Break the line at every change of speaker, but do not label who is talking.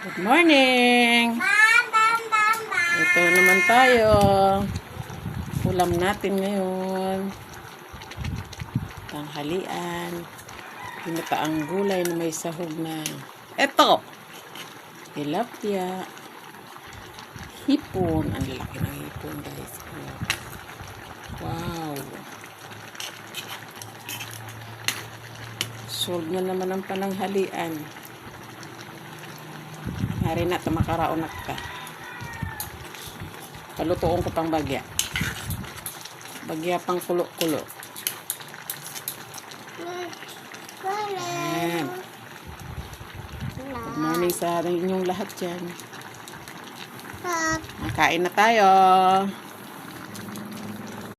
Good morning! Ito naman tayo. Ulam natin ngayon. Tanghalian. Pinataang gulay na may sahog na. Ito! Tilapia. Hipon. Ang laki ng hipon, guys. Wow! Solve na naman ang pananghalian. Hari na, tamakaraonak ka. Palutuon ko pang bagya. Bagya pang kulo-kulo. Ayan. Good morning sa inyong lahat dyan. Kain na tayo.